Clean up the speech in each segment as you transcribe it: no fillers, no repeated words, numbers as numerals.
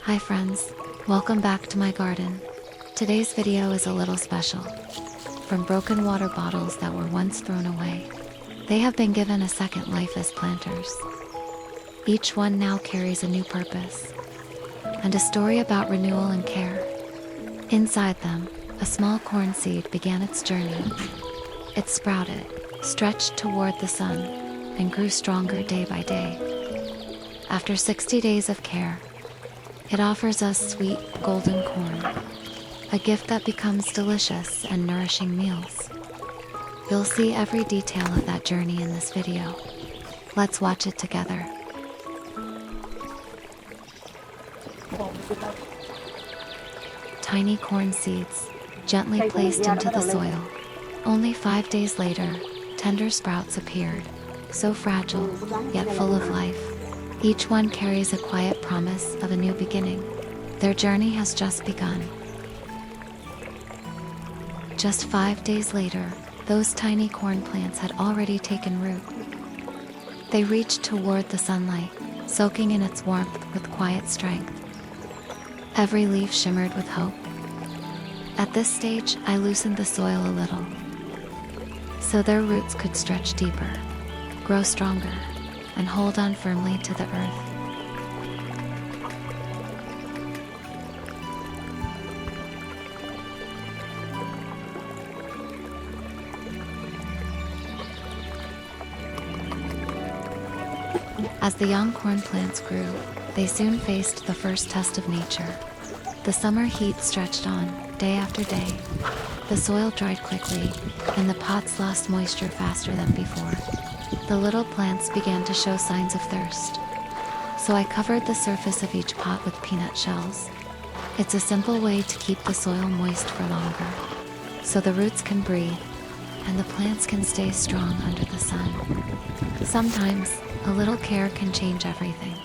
Hi friends, welcome back to my garden. Today's video is a little special. From broken water bottles that were once thrown away, they have been given a second life as planters. Each one now carries a new purpose and a story about renewal and care. Inside them, a small corn seed began its journey. It sprouted, stretched toward the sun, and grew stronger day by day. After 60 days of care, it offers us sweet, golden corn, a gift that becomes delicious and nourishing meals. You'll see every detail of that journey in this video. Let's watch it together. Tiny corn seeds, gently placed into the soil. Only 5 days later, tender sprouts appeared, so fragile, yet full of life. Each one carries a quiet promise of a new beginning. Their journey has just begun. Just 5 days later, those tiny corn plants had already taken root. They reached toward the sunlight, soaking in its warmth with quiet strength. Every leaf shimmered with hope. At this stage, I loosened the soil a little, so their roots could stretch deeper, grow stronger, and hold on firmly to the earth. As the young corn plants grew, they soon faced the first test of nature. The summer heat stretched on, day after day. The soil dried quickly, and the pots lost moisture faster than before. The little plants began to show signs of thirst, so I covered the surface of each pot with peanut shells. It's a simple way to keep the soil moist for longer, so the roots can breathe and the plants can stay strong under the sun. Sometimes, a little care can change everything.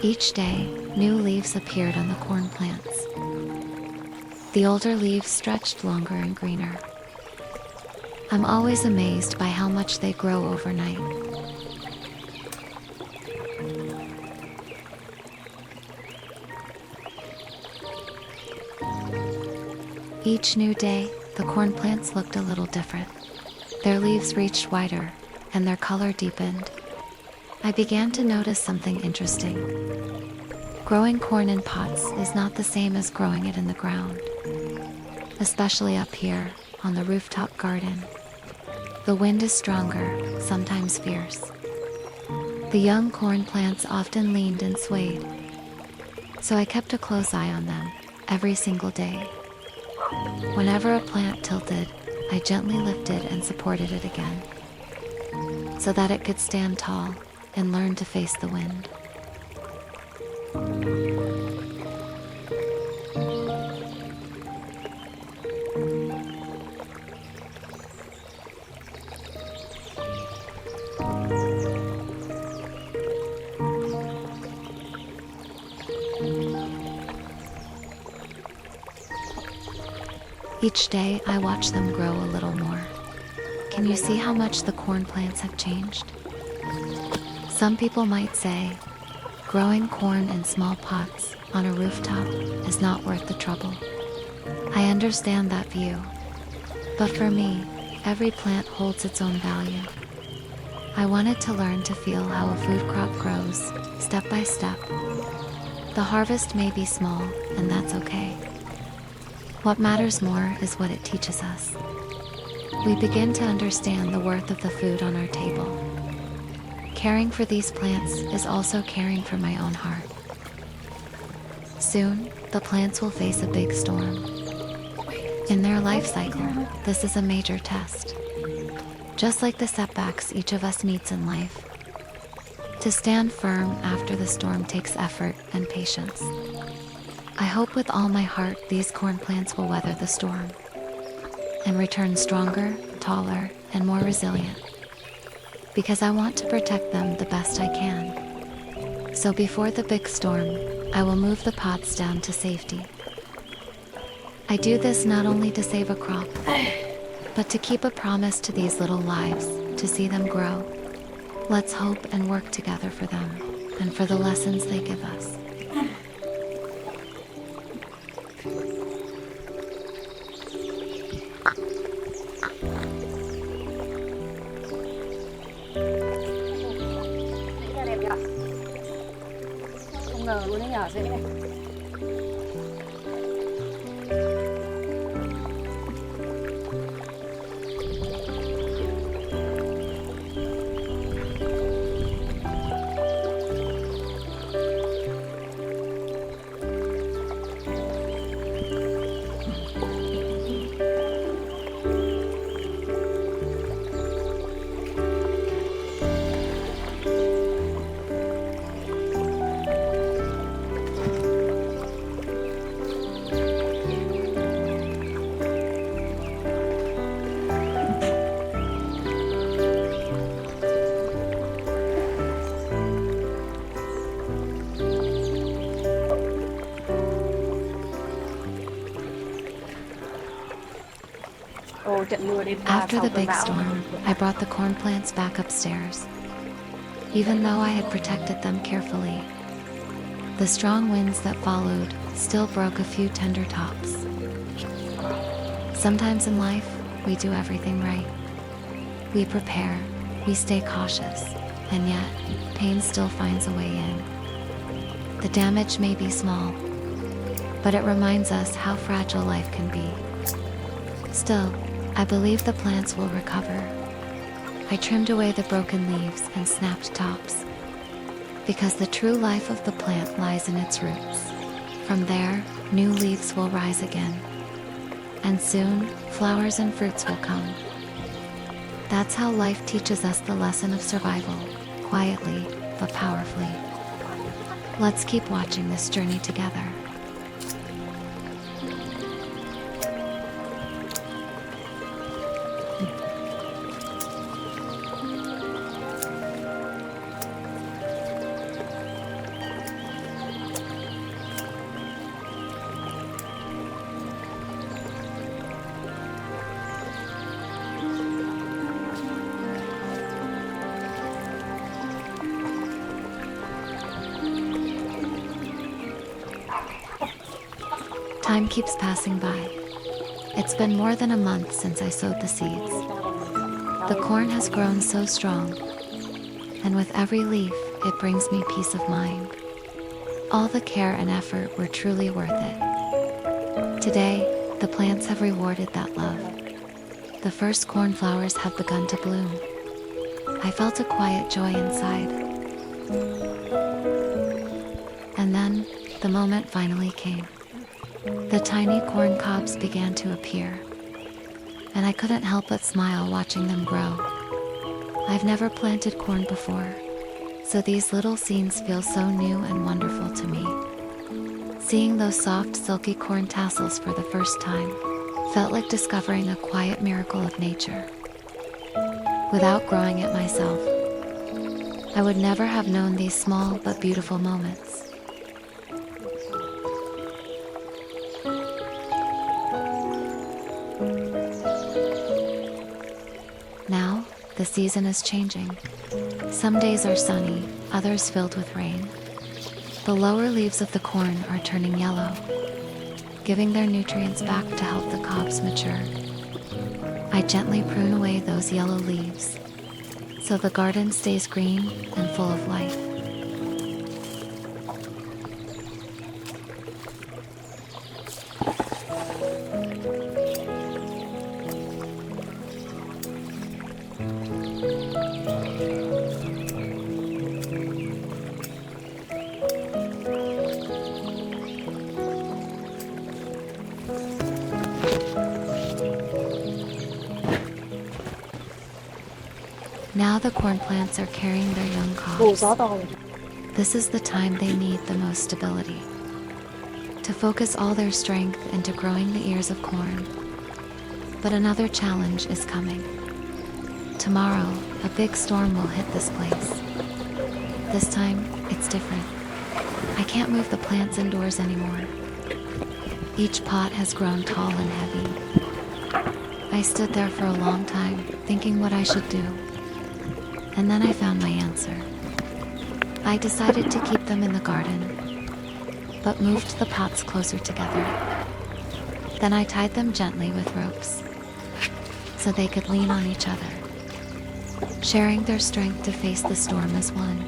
Each day, new leaves appeared on the corn plants. The older leaves stretched longer and greener. I'm always amazed by how much they grow overnight. Each new day, the corn plants looked a little different. Their leaves reached wider, and their color deepened. I began to notice something interesting. Growing corn in pots is not the same as growing it in the ground, especially up here on the rooftop garden. The wind is stronger, sometimes fierce. The young corn plants often leaned and swayed, so I kept a close eye on them every single day. Whenever a plant tilted, I gently lifted and supported it again, so that it could stand tall and learn to face the wind. Each day, I watch them grow a little more. Can you see how much the corn plants have changed? Some people might say, growing corn in small pots on a rooftop is not worth the trouble. I understand that view, but for me, every plant holds its own value. I wanted to learn to feel how a food crop grows, step by step. The harvest may be small, and that's okay. What matters more is what it teaches us. We begin to understand the worth of the food on our table. Caring for these plants is also caring for my own heart. Soon, the plants will face a big storm. In their life cycle, this is a major test. Just like the setbacks each of us meets in life, to stand firm after the storm takes effort and patience. I hope with all my heart these corn plants will weather the storm and return stronger, taller, and more resilient, because I want to protect them the best I can. So before the big storm, I will move the pots down to safety. I do this not only to save a crop, but to keep a promise to these little lives, to see them grow. Let's hope and work together for them. and for the lessons they give us. Không ngờ luôn đấy nhỏ dễ này. After the big storm, I brought the corn plants back upstairs. Even though I had protected them carefully, the strong winds that followed still broke a few tender tops. Sometimes in life, we do everything right. We prepare, we stay cautious, and yet, pain still finds a way in. The damage may be small, but it reminds us how fragile life can be. Still, I believe the plants will recover. I trimmed away the broken leaves and snapped tops, because the true life of the plant lies in its roots. From there, new leaves will rise again, and soon, flowers and fruits will come. That's how life teaches us the lesson of survival, quietly but powerfully. Let's keep watching this journey together. Time keeps passing by. It's been more than a month since I sowed the seeds. The corn has grown so strong, and with every leaf, it brings me peace of mind. All the care and effort were truly worth it. Today, the plants have rewarded that love. The first cornflowers have begun to bloom. I felt a quiet joy inside. And then, the moment finally came. The tiny corn cobs began to appear, and I couldn't help but smile watching them grow. I've never planted corn before, so these little scenes feel so new and wonderful to me. Seeing those soft, silky corn tassels for the first time felt like discovering a quiet miracle of nature. Without growing it myself, I would never have known these small but beautiful moments. Now, the season is changing. Some days are sunny, others filled with rain. The lower leaves of the corn are turning yellow, giving their nutrients back to help the cobs mature. I gently prune away those yellow leaves, so the garden stays green and full of life. Now the corn plants are carrying their young cobs. This is the time they need the most stability, to focus all their strength into growing the ears of corn. But another challenge is coming. Tomorrow, a big storm will hit this place. This time, it's different. I can't move the plants indoors anymore. Each pot has grown tall and heavy. I stood there for a long time, thinking what I should do. And then I found my answer. I decided to keep them in the garden, but moved the pots closer together. Then I tied them gently with ropes so they could lean on each other, sharing their strength to face the storm as one.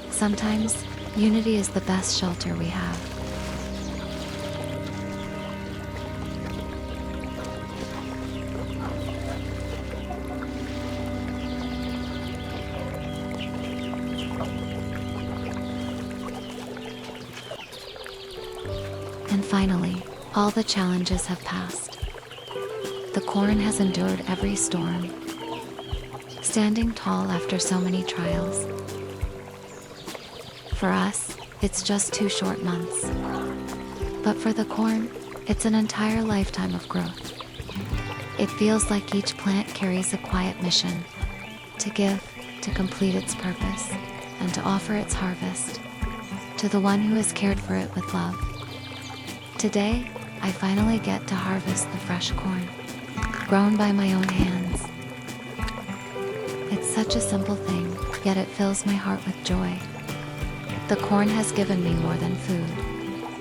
Sometimes, unity is the best shelter we have. And finally, all the challenges have passed. The corn has endured every storm, standing tall after so many trials. For us, it's just 2 short months. But for the corn, it's an entire lifetime of growth. It feels like each plant carries a quiet mission to give, to complete its purpose, and to offer its harvest to the one who has cared for it with love. Today, I finally get to harvest the fresh corn, grown by my own hands. It's such a simple thing, yet it fills my heart with joy. The corn has given me more than food.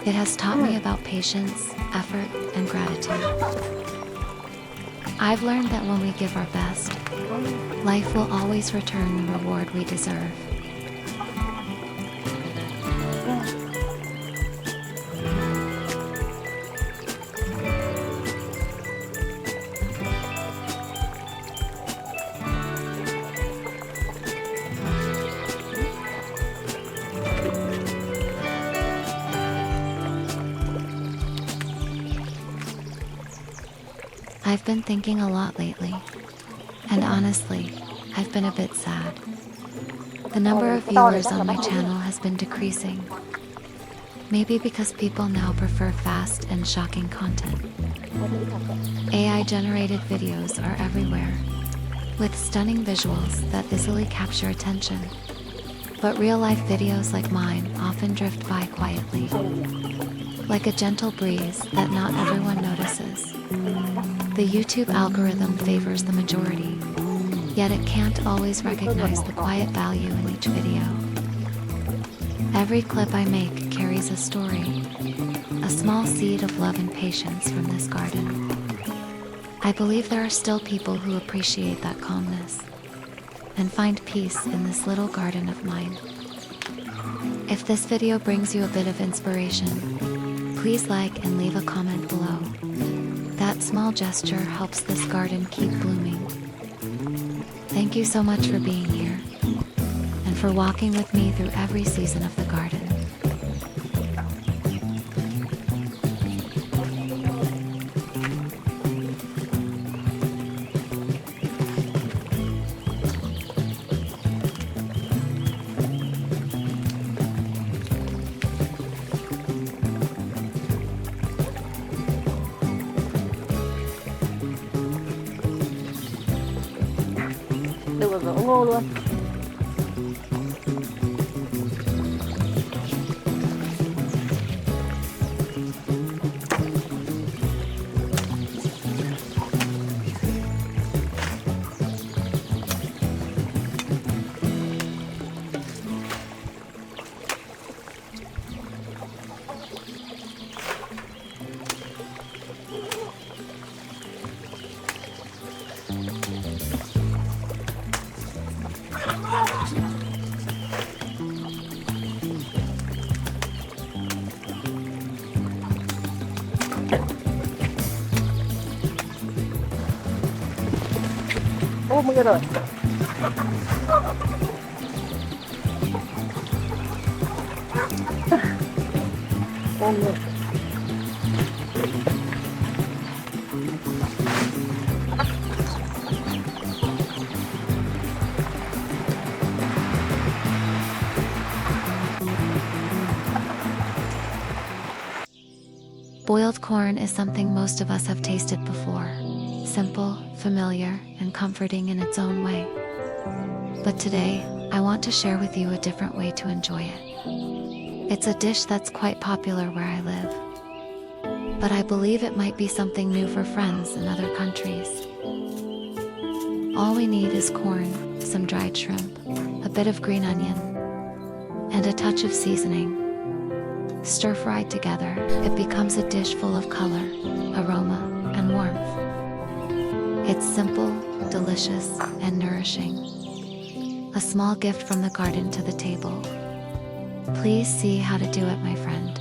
It has taught me about patience, effort, and gratitude. I've learned that when we give our best, life will always return the reward we deserve. I've been thinking a lot lately, and honestly, I've been a bit sad. The number of viewers on my channel has been decreasing. Maybe because people now prefer fast and shocking content. AI-generated videos are everywhere, with stunning visuals that easily capture attention. But real-life videos like mine often drift by quietly, like a gentle breeze that not everyone notices. The YouTube algorithm favors the majority, yet it can't always recognize the quiet value in each video. Every clip I make carries a story, a small seed of love and patience from this garden. I believe there are still people who appreciate that calmness and find peace in this little garden of mine. If this video brings you a bit of inspiration, please like and leave a comment below. That small gesture helps this garden keep blooming. Thank you so much for being here and for walking with me through every season of the garden. Được rồi, vỗ ngô luôn. Ô, mưa rồi. Ô, mưa. Boiled corn is something most of us have tasted before. Simple, familiar, and comforting in its own way. But today, I want to share with you a different way to enjoy it. It's a dish that's quite popular where I live, but I believe it might be something new for friends in other countries. All we need is corn, some dried shrimp, a bit of green onion, and a touch of seasoning. Stir-fried together, it becomes a dish full of color, aroma, and warmth. It's simple, delicious, and nourishing. A small gift from the garden to the table. Please see how to do it, my friend.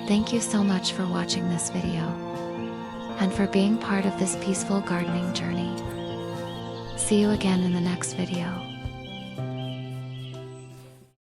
Thank you so much for watching this video and for being part of this peaceful gardening journey. See you again in the next video.